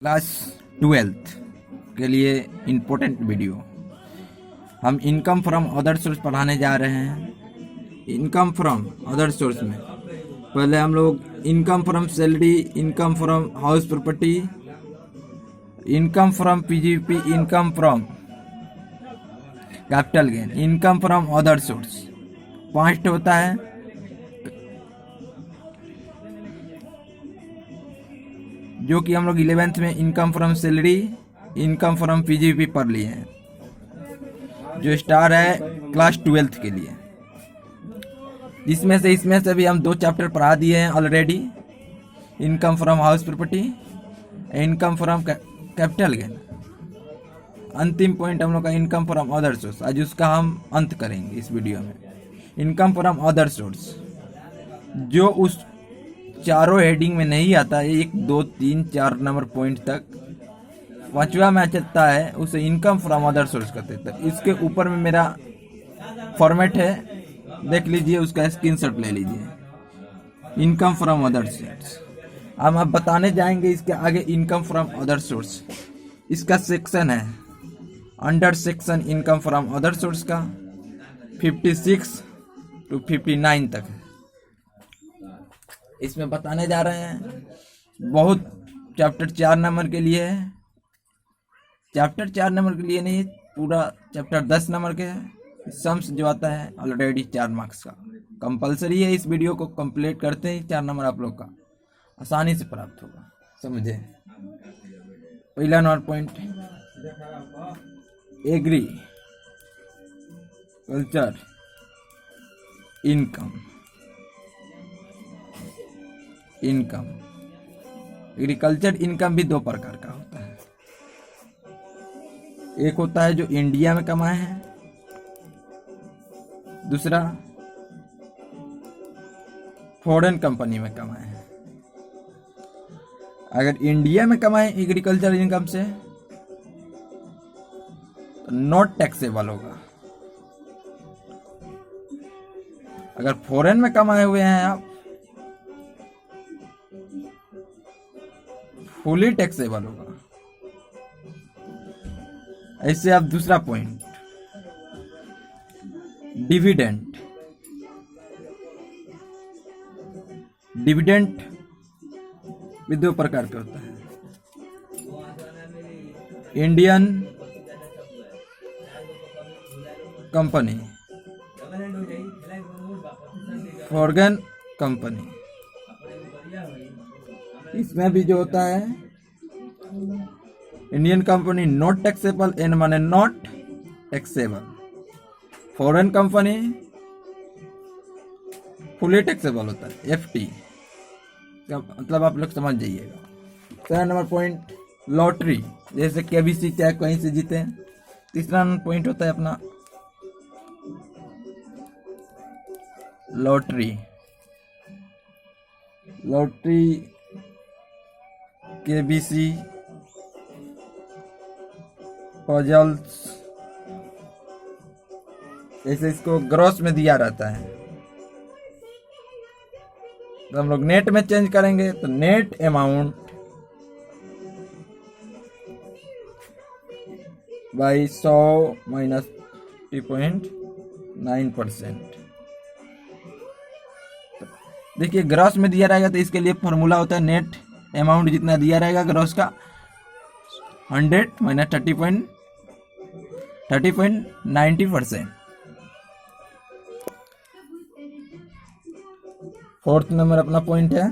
Class 12th के लिए important video. हम इनकम फ्रॉम अदर सोर्स पढ़ाने जा रहे हैं। इनकम फ्रॉम अदर सोर्स में पहले हम लोग income from salary, income from house property, income from PGP, income from capital gain, income from other source 5 होता है। जो कि हम लोग 11th में income from salary, income from PGP पढ़ लिए हैं, जो स्टार है क्लास 12th के लिए। इसमें से भी हम 2 चैप्टर पढ़ा दिए हैं already, income from house property, income from capital gain. अंतिम पॉइंट हम लोग का इनकम फ्रॉम अदर सोर्स, आज उसका हम अंत करेंगे इस वीडियो में। इनकम फ्रॉम अदर सोर्स जो उस चारों हेडिंग में नहीं आता, 1 2 3 4 नंबर पॉइंट तक 5वां में चलता है, उसे इनकम फ्रॉम अदर सोर्स कहते हैं। तो इसके ऊपर में मेरा फॉर्मेट है, देख लीजिए, उसका स्क्रीनशॉट ले लीजिए। इनकम फ्रॉम अदर सोर्स हम अब बताने जाएंगे इसके आगे। इनकम फ्रॉम अदर सोर्स इसका सेक्शन है, under section income from other source का 56 to 59 तक है। इसमें बताने जा रहे हैं। बहुत चैप्टर 4 नंबर के लिए है, चैप्टर 4 नंबर के लिए नहीं, पूरा चैप्टर 10 नंबर के है। सम्स जो आता है ऑलरेडी 4 मार्क्स का कंपलसरी है। इस वीडियो को कंप्लीट करते ही 4 नंबर आप लोग का आसानी से प्राप्त होगा, समझे। पहला number point, agriculture income. Income agriculture income भी 2 प्रकार का होता है। एक होता है जो इंडिया में कमाए हैं, दूसरा फॉरेन कंपनी में कमाए हैं। अगर इंडिया में कमाए एग्रीकल्चर इनकम से तो नॉट टैक्सेबल होगा। अगर फॉरेन में कमाए हुए हैं आप, फुली टैक्सेबल होगा। ऐसे आप दूसरा पॉइंट, डिविडेंड। डिविडेंड भी 2 प्रकार का होता है, इंडियन कंपनी, फॉरेन कंपनी। इसमें भी जो होता है, Indian company not taxable, N माने not taxable, foreign company fully taxable होता है, एफटी का मतलब आप लोग समझ जाइएगा। 3 नंबर पॉइंट, लॉटरी, जैसे केबीसी चाहे कहीं से जीते। तीसरा नंबर पॉइंट होता है अपना लॉटरी। लॉटरी केबीसी, पजल्स, जैसे इसको ग्रॉस में दिया रहता है, तो हम लोग नेट में चेंज करेंगे तो नेट अमाउंट बाई 100 माइनस 3.9%। देखिए ग्रॉस में दिया रहेगा तो इसके लिए फॉर्मूला होता है, नेट अमाउंट जितना दिया रहेगा ग्रॉस का 100 माइनस 30.90%। 4th नंबर अपना पॉइंट है,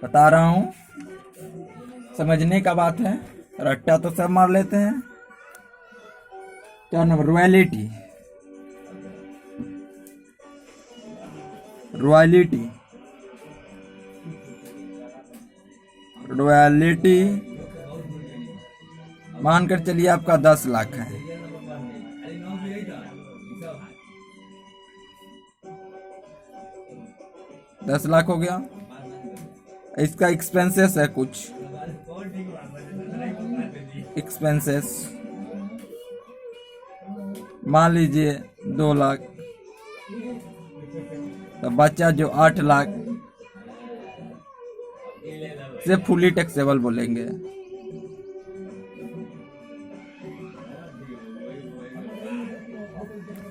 बता रहा हूं, समझने का बात है, रट्टा तो सब मार लेते हैं। 4 नंबर, रॉयल्टी। रॉयल्टी रॉयल्टी मानकर चलिए आपका 10 लाख है, $10 हो गया। इसका एक्सपेंसेस है, कुछ एक्सपेंसेस मान लीजिए 2 लाख, तो बच्चा जो 8 लाख से फुली टैक्सेबल बोलेंगे।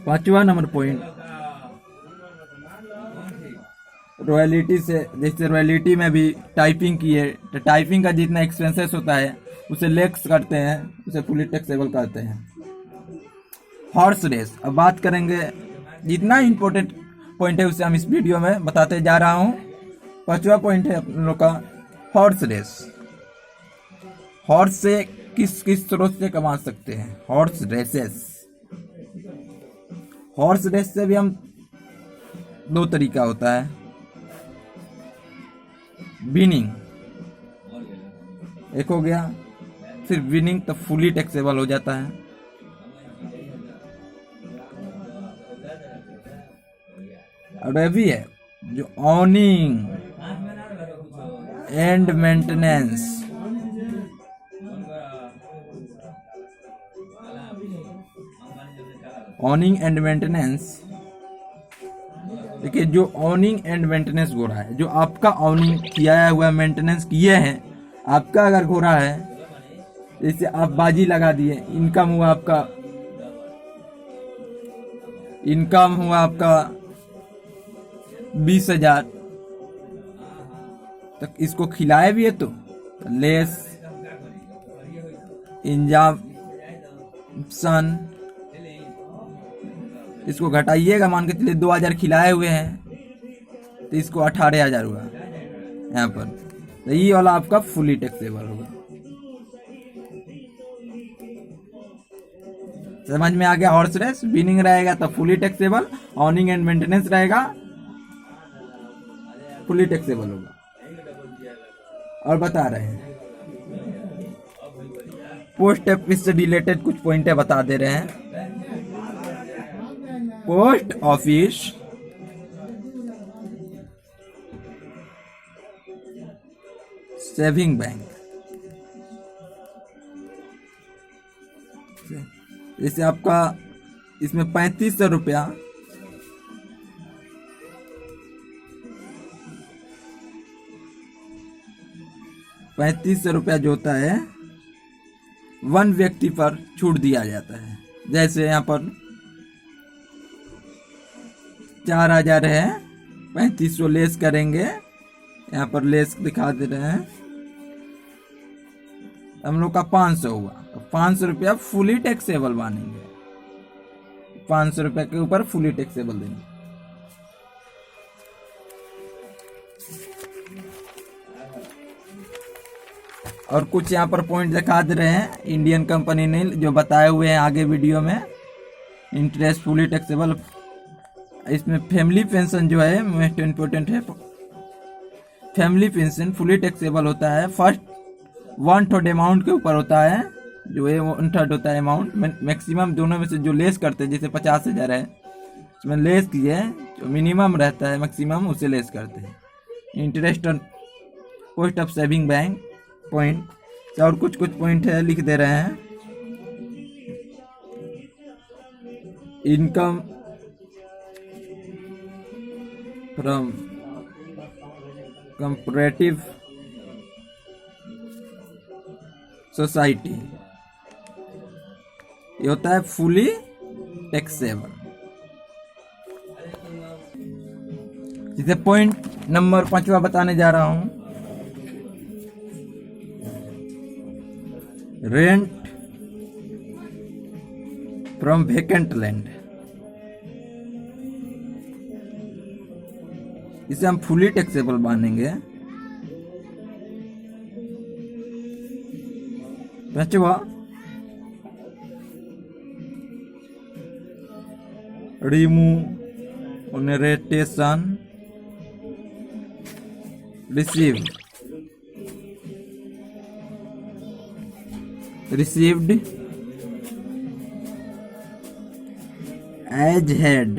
पांचवा नंबर पॉइंट, रॉयल्टी से, जैसे रॉयल्टी में भी टाइपिंग की है तो टाइपिंग का जितना एक्सपेंसेस होता है उसे लेस करते हैं, उसे फुली टैक्सेबल करते हैं। हॉर्स रेस, अब बात करेंगे, जितना इंपॉर्टेंट पॉइंट है उसे हम इस वीडियो में बताते जा रहा हूं। पांचवा पॉइंट है अपन लोग का हॉर्स रेस। हॉर्स से किस किस स्रोत से कमा सकते हैं? हॉर्स रेसेस, हॉर्स रेस से भी हम दो तरीका होता है। विनिंग एक हो गया, सिर्फ विनिंग तो फुली टैक्सेबल हो जाता है। और ये भी है जो ऑनिंग एंड मेंटेनेंस, ऑनिंग एंड मेंटेनेंस। देखिए जो ऑनिंग एंड मेंटेनेंस घोड़ा है, जो आपका ऑनिंग किया हुआ मेंटेनेंस किए हैं, आपका अगर घोड़ा है, जैसे आप बाजी लगा दिए, इनकम हुआ आपका 20,000 तक, इसको खिलाए भी है तो लेस इंजेक्शन, इसको घटाइएगा, मान के चलिए 2,000 खिलाए हुए हैं तो इसको 18,000 हुआ यहाँ पर, तो ये वाला आपका फुली टैक्सेबल होगा। समझ में आ गया? हॉर्स रेस, विनिंग रहेगा तो फुली टैक्सेबल, ऑनिंग एंड मेंटेनेंस रहेगा फुली टैक्सेबल होगा। और बता रहे हैं पोस्ट ऑफिस से रिलेटेड कुछ पॉइंट बता दे रहे हैं। पोस्ट ऑफिस सेविंग बैंक, जैसे आपका इसमें 3500 रुपया 3500 रुपया जो होता है वन व्यक्ति पर छूट दिया जाता है। जैसे यहाँ पर 4,000 है, 3500 लेस करेंगे, यहाँ पर लेस दिखा दे रहे हैं, हम लोग का 500 हुआ, तो 500 रुपया फुली टैक्सेबल मानेंगे, 500 रुपया के ऊपर फुली टैक्सेबल देंगे। और कुछ यहाँ पर पॉइंट दिखा दे रहे हैं इंडियन कंपनी ने जो बताए हुए हैं आगे वीडियो में। इंटरेस्ट फुली टैक्सेबल, इसमें फैमिली पेंशन जो है मोस्ट इम्पोर्टेंट है, फैमिली पेंशन फुली टैक्सेबल होता है। फर्स्ट 1/3 अमाउंट के ऊपर होता है, जो है 1/3 होता है अमाउंट, मैक्सिमम दोनों में से जो लेस करते हैं, जैसे 50,000 है उसमें लेस किए, जो मिनिमम रहता है मैक्सिमम उसे लेस करते हैं। Interest on post of saving bank point, और कुछ पॉइंट है लिख दे रहे हैं। इनकम फ्रॉम कंपैरेटिव सोसाइटी, ये होता है फुली टैक्सेबल। जिसे पॉइंट नंबर 5वां बताने जा रहा हूं, रेंट फ्रॉम वेकेंट लैंड, इसे हम फुली टैक्सेबल मानेंगे। 5वां remuneration received as head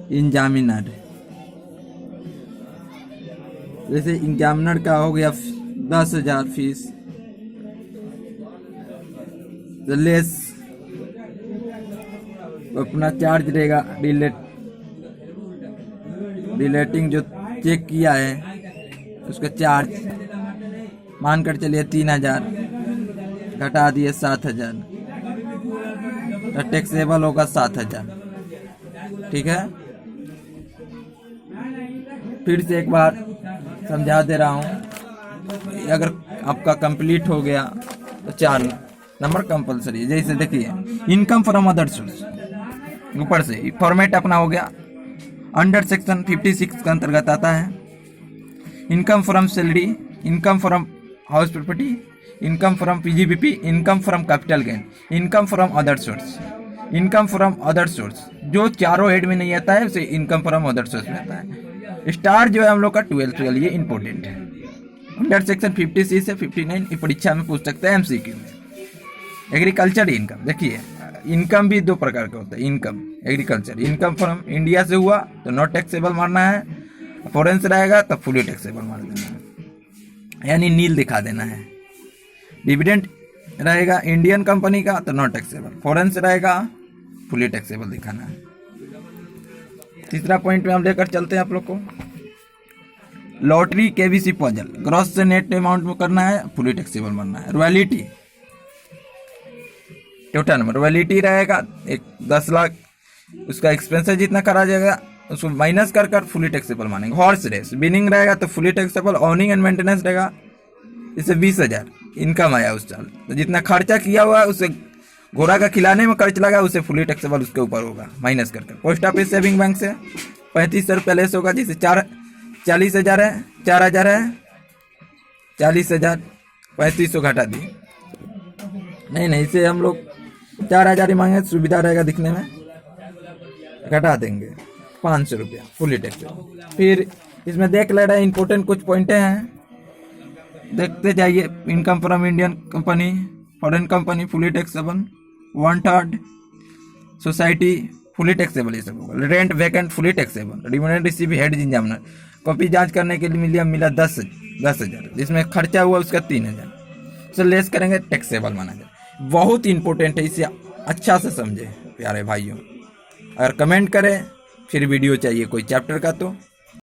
examiner, जैसे एग्जामिनर का हो गया 10,000 फीस, तो लेस अपना चार्ज रहेगा रिलेटिंग जो चेक किया है, उसका चार्ज मानकर चलिए 3000, घटा दिए 7000, तो टैक्सेबल होगा 7000। ठीक है, फिर से एक बार समझा दे रहा हूँ। अगर आपका कंप्लीट हो गया तो 4 नंबर कंपलसरी है। जैसे देखिए इनकम फ्रॉम अदर सोर्स, ऊपर से फॉर्मेट अपना हो गया, अंडर सेक्शन 56 के अंतर्गत आता है। Income from salary, income from house property, income from PGBP, income from capital gain, income from other source. Income from other source जो चारों हेड में नहीं आता है उसे इनकम फ्रॉम अदर सोर्स में आता है। स्टार जो है हम लोग का 12th के लिए इंपॉर्टेंट है। अंडर सेक्शन 50C से 59 ये परीक्षा में पूछ सकते हैं एमसीक्यू में। एग्रीकल्चर इनकम, देखिए इनकम भी 2 प्रकार का होता है। Income agriculture, income from India से हुआ तो नॉट टैक्सेबल मारना है, फॉरेन से रहेगा तो फुली टैक्सेबल मार देना है, यानी नील दिखा देना है। डिविडेंड रहेगा इंडियन कंपनी का तो नॉट टैक्सेबल, फॉरेन से रहेगा फुली टैक्सेबल दिखाना है। तीसरा पॉइंट में हम लेकर चलते हैं आप लोग को, लॉटरी केबीसी पजल, ग्रॉस से नेट अमाउंट में करना है, फुली टैक्सेबल मारना है। रॉयल्टी टोटल नंबर, रॉयल्टी रहेगा 10 लाख, उसका एक्सपेंसेस जितना करा जाएगा उसको माइनस कर कर फुली टैक्सेबल मानेंगे। हॉर्स रेस विनिंग रहेगा तो fully taxable, owning and maintenance रहेगा, इससे 20,000 इनकम आया उस साल, तो जितना खर्चा किया हुआ है उससे घोड़ा का खिलाने में खर्च लगा उसे फुली टैक्सेबल उसके ऊपर होगा माइनस करके। पोस्ट ऑफिस सेविंग बैंक से 3500 रुपये लेस होगा, जिसे 40,000 है, 4,000 है, 40,000, 3500 घटा दिए, नहीं इसे हम लोग 4,000 ही मांगे, सुविधा रहेगा दिखने में, घटा देंगे 500 रुपया फुली टैक्सेबल। फिर इसमें देख ले रहे इंपॉर्टेंट कुछ पॉइंट हैं, देखते जाइए। Income from Indian company, foreign company fully taxable, 1/3 society fully taxable, ये सब होगा। Rent vacant fully taxable, dividend receive head examiner, copy जांच करने के लिए मिला 10,000, जिसमें खर्चा हुआ उसका 3,000, तो लेस करेंगे टैक्सेबल माना जाए। बहुत इंपॉर्टेंट है, इसे अच्छा से समझे प्यारे भाइयों। अगर कमेंट करें फिर वीडियो चाहिए कोई चैप्टर का तो